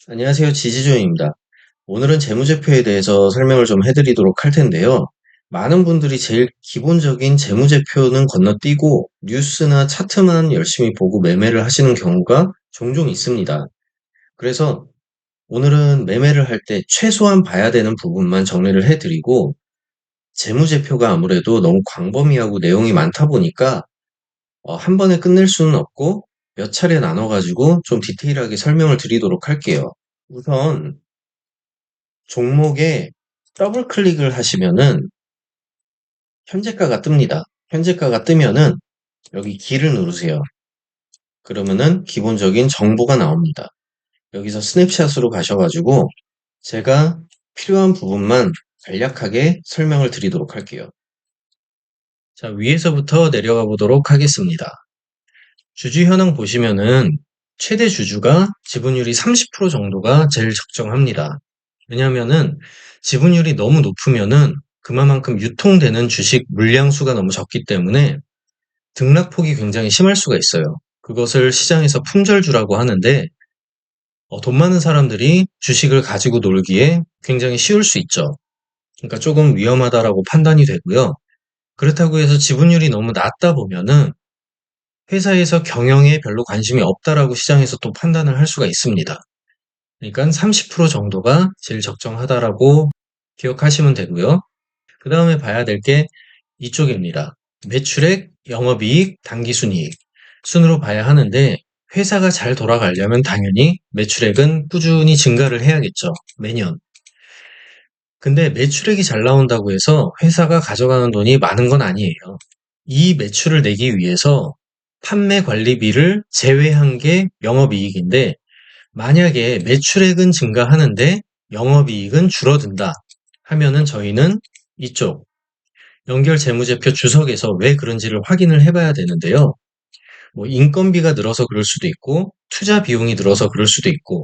안녕하세요. 지지조입니다. 오늘은 재무제표에 대해서 설명을 좀 해드리도록 할 텐데요. 많은 분들이 제일 기본적인 재무제표는 건너뛰고 뉴스나 차트만 열심히 보고 매매를 하시는 경우가 종종 있습니다. 그래서 오늘은 매매를 할 때 최소한 봐야 되는 부분만 정리를 해드리고 재무제표가 아무래도 너무 광범위하고 내용이 많다 보니까 한 번에 끝낼 수는 없고 몇 차례 나눠가지고 좀 디테일하게 설명을 드리도록 할게요. 우선 종목에 더블 클릭을 하시면은 현재가가 뜹니다. 현재가가 뜨면은 여기 길을 누르세요. 그러면은 기본적인 정보가 나옵니다. 여기서 스냅샷으로 가셔가지고 제가 필요한 부분만 간략하게 설명을 드리도록 할게요. 자, 위에서부터 내려가 보도록 하겠습니다. 주주 현황 보시면은 최대 주주가 지분율이 30% 정도가 제일 적정합니다. 왜냐면은 지분율이 너무 높으면은 그만큼 유통되는 주식 물량수가 너무 적기 때문에 등락폭이 굉장히 심할 수가 있어요. 그것을 시장에서 품절주라고 하는데 돈 많은 사람들이 주식을 가지고 놀기에 굉장히 쉬울 수 있죠. 그러니까 조금 위험하다라고 판단이 되고요. 그렇다고 해서 지분율이 너무 낮다 보면은 회사에서 경영에 별로 관심이 없다라고 시장에서 또 판단을 할 수가 있습니다. 그러니까 30% 정도가 제일 적정하다라고 기억하시면 되고요. 그 다음에 봐야 될 게 이쪽입니다. 매출액, 영업이익, 당기순이익 순으로 봐야 하는데 회사가 잘 돌아가려면 당연히 매출액은 꾸준히 증가를 해야겠죠. 매년. 근데 매출액이 잘 나온다고 해서 회사가 가져가는 돈이 많은 건 아니에요. 이 매출을 내기 위해서 판매 관리비를 제외한 게 영업이익인데 만약에 매출액은 증가하는데 영업이익은 줄어든다 하면은 저희는 이쪽 연결 재무제표 주석에서 왜 그런지를 확인을 해봐야 되는데요. 뭐 인건비가 늘어서 그럴 수도 있고 투자 비용이 늘어서 그럴 수도 있고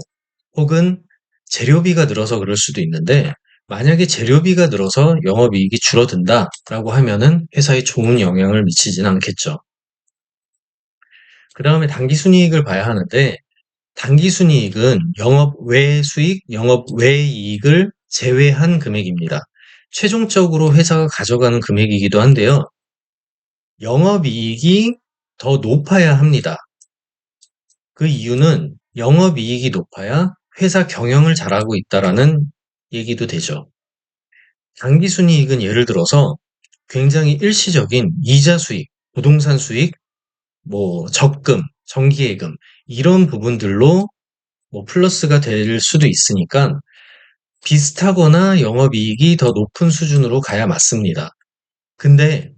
혹은 재료비가 늘어서 그럴 수도 있는데 만약에 재료비가 늘어서 영업이익이 줄어든다라고 하면은 회사에 좋은 영향을 미치진 않겠죠. 그 다음에 당기순이익을 봐야 하는데 당기순이익은 영업 외 수익, 영업 외 이익을 제외한 금액입니다. 최종적으로 회사가 가져가는 금액이기도 한데요. 영업이익이 더 높아야 합니다. 그 이유는 영업이익이 높아야 회사 경영을 잘하고 있다라는 얘기도 되죠. 당기순이익은 예를 들어서 굉장히 일시적인 이자 수익, 부동산 수익, 뭐 적금, 정기예금 이런 부분들로 뭐 플러스가 될 수도 있으니까 비슷하거나 영업이익이 더 높은 수준으로 가야 맞습니다. 근데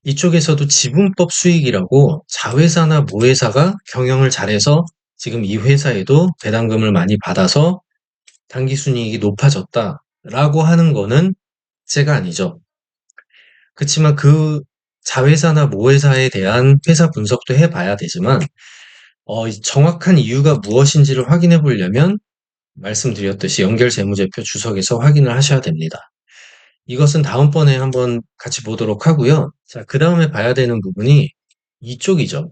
이쪽에서도 지분법 수익이라고 자회사나 모회사가 경영을 잘해서 지금 이 회사에도 배당금을 많이 받아서 당기순이익이 높아졌다라고 하는 거는 제가 아니죠. 그렇지만 그 자회사나 모회사에 대한 회사 분석도 해봐야 되지만 정확한 이유가 무엇인지를 확인해 보려면 말씀드렸듯이 연결 재무제표 주석에서 확인을 하셔야 됩니다. 이것은 다음번에 한번 같이 보도록 하고요. 자, 그 다음에 봐야 되는 부분이 이쪽이죠.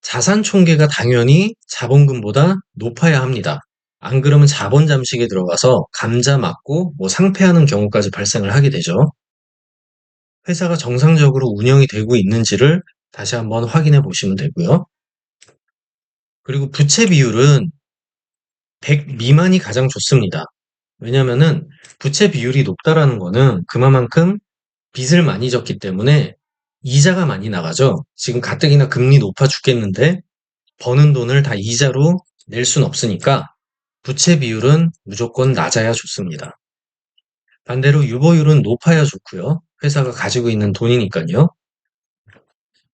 자산 총계가 당연히 자본금보다 높아야 합니다. 안 그러면 자본 잠식에 들어가서 감자 맞고 뭐 상폐하는 경우까지 발생을 하게 되죠. 회사가 정상적으로 운영이 되고 있는지를 다시 한번 확인해 보시면 되고요. 그리고 부채 비율은 100 미만이 가장 좋습니다. 왜냐면은 부채 비율이 높다라는 거는 그만큼 빚을 많이 졌기 때문에 이자가 많이 나가죠. 지금 가뜩이나 금리 높아 죽겠는데 버는 돈을 다 이자로 낼 순 없으니까 부채 비율은 무조건 낮아야 좋습니다. 반대로 유보율은 높아야 좋고요. 회사가 가지고 있는 돈이니까요.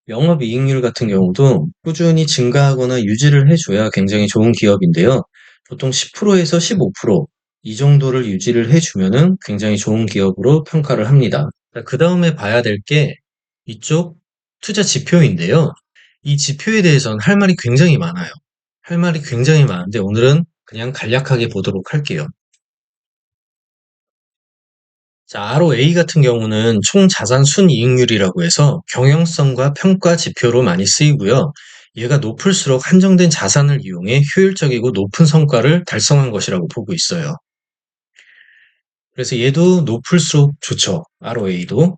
영업이익률 같은 경우도 꾸준히 증가하거나 유지를 해줘야 굉장히 좋은 기업인데요. 보통 10%에서 15%이 정도를 유지를 해주면은 굉장히 좋은 기업으로 평가를 합니다. 그 다음에 봐야 될 게 이쪽 투자 지표인데요. 이 지표에 대해서는 할 말이 굉장히 많아요. 할 말이 굉장히 많은데 오늘은 그냥 간략하게 보도록 할게요. 자, ROA 같은 경우는 총 자산 순이익률이라고 해서 경영성과 평가 지표로 많이 쓰이고요. 얘가 높을수록 한정된 자산을 이용해 효율적이고 높은 성과를 달성한 것이라고 보고 있어요. 그래서 얘도 높을수록 좋죠. ROA도.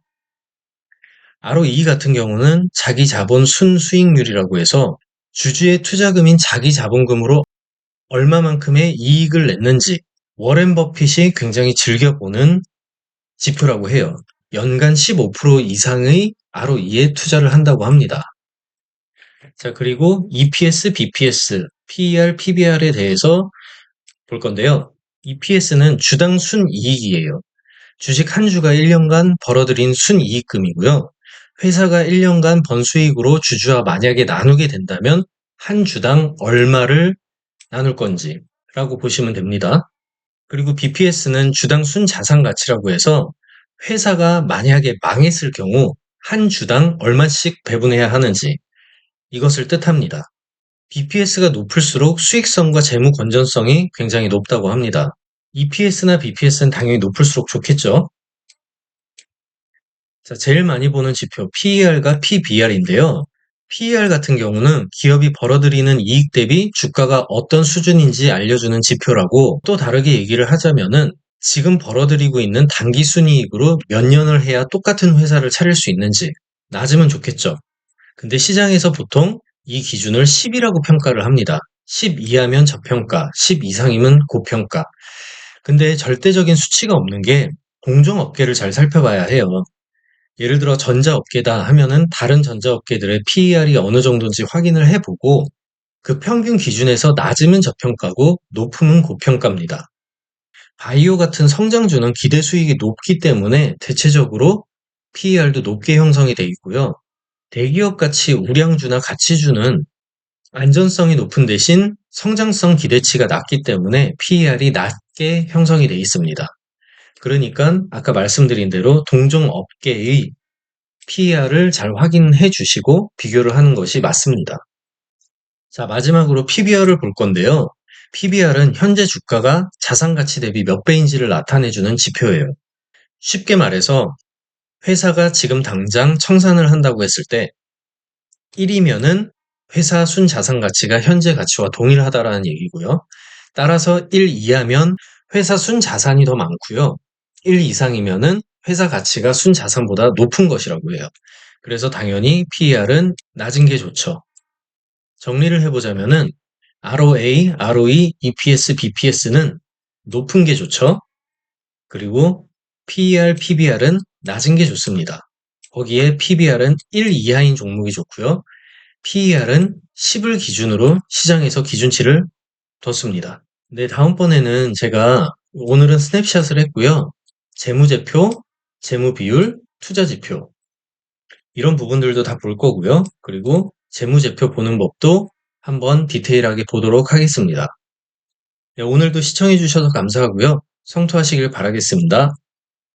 ROE 같은 경우는 자기 자본 순수익률이라고 해서 주주의 투자금인 자기 자본금으로 얼마만큼의 이익을 냈는지 워렌 버핏이 굉장히 즐겨보는 지표라고 해요. 연간 15% 이상의 ROE에 투자를 한다고 합니다. 자, 그리고 EPS, BPS, PER, PBR에 대해서 볼 건데요. EPS는 주당 순이익이에요. 주식 한 주가 1년간 벌어들인 순이익금이고요. 회사가 1년간 번 수익으로 주주와 만약에 나누게 된다면 한 주당 얼마를 나눌 건지라고 보시면 됩니다. 그리고 BPS는 주당 순자산 가치라고 해서 회사가 만약에 망했을 경우 한 주당 얼마씩 배분해야 하는지 이것을 뜻합니다. BPS가 높을수록 수익성과 재무 건전성이 굉장히 높다고 합니다. EPS나 BPS는 당연히 높을수록 좋겠죠. 자, 제일 많이 보는 지표 PER과 PBR인데요. PER 같은 경우는 기업이 벌어들이는 이익 대비 주가가 어떤 수준인지 알려주는 지표라고, 또 다르게 얘기를 하자면은 지금 벌어들이고 있는 단기 순이익으로 몇 년을 해야 똑같은 회사를 차릴 수 있는지, 낮으면 좋겠죠. 근데 시장에서 보통 이 기준을 10이라고 평가를 합니다. 10 이하면 저평가, 10 이상이면 고평가. 근데 절대적인 수치가 없는 게 공정업계를 잘 살펴봐야 해요. 예를 들어 전자업계다 하면은 다른 전자업계들의 PER이 어느 정도인지 확인을 해보고 그 평균 기준에서 낮으면 저평가고 높으면 고평가입니다. 바이오 같은 성장주는 기대 수익이 높기 때문에 대체적으로 PER도 높게 형성이 돼 있고요. 대기업 같이 우량주나 가치주는 안전성이 높은 대신 성장성 기대치가 낮기 때문에 PER이 낮게 형성이 돼 있습니다. 그러니까 아까 말씀드린 대로 동종 업계의 PER을 잘 확인해 주시고 비교를 하는 것이 맞습니다. 자, 마지막으로 PBR을 볼 건데요. PBR은 현재 주가가 자산 가치 대비 몇 배인지를 나타내주는 지표예요. 쉽게 말해서 회사가 지금 당장 청산을 한다고 했을 때 1이면은 회사 순자산 가치가 현재 가치와 동일하다라는 얘기고요. 따라서 1 이하면 회사 순자산이 더 많고요. 1 이상이면은 회사 가치가 순자산보다 높은 것이라고 해요. 그래서 당연히 PER은 낮은 게 좋죠. 정리를 해보자면은 ROA, ROE, EPS, BPS는 높은 게 좋죠. 그리고 PER, PBR은 낮은 게 좋습니다. 거기에 PBR은 1 이하인 종목이 좋고요. PER은 10을 기준으로 시장에서 기준치를 뒀습니다. 네, 다음번에는 제가 오늘은 스냅샷을 했고요. 재무제표, 재무비율, 투자지표 이런 부분들도 다 볼 거고요. 그리고 재무제표 보는 법도 한번 디테일하게 보도록 하겠습니다. 네, 오늘도 시청해 주셔서 감사하고요. 성투하시길 바라겠습니다.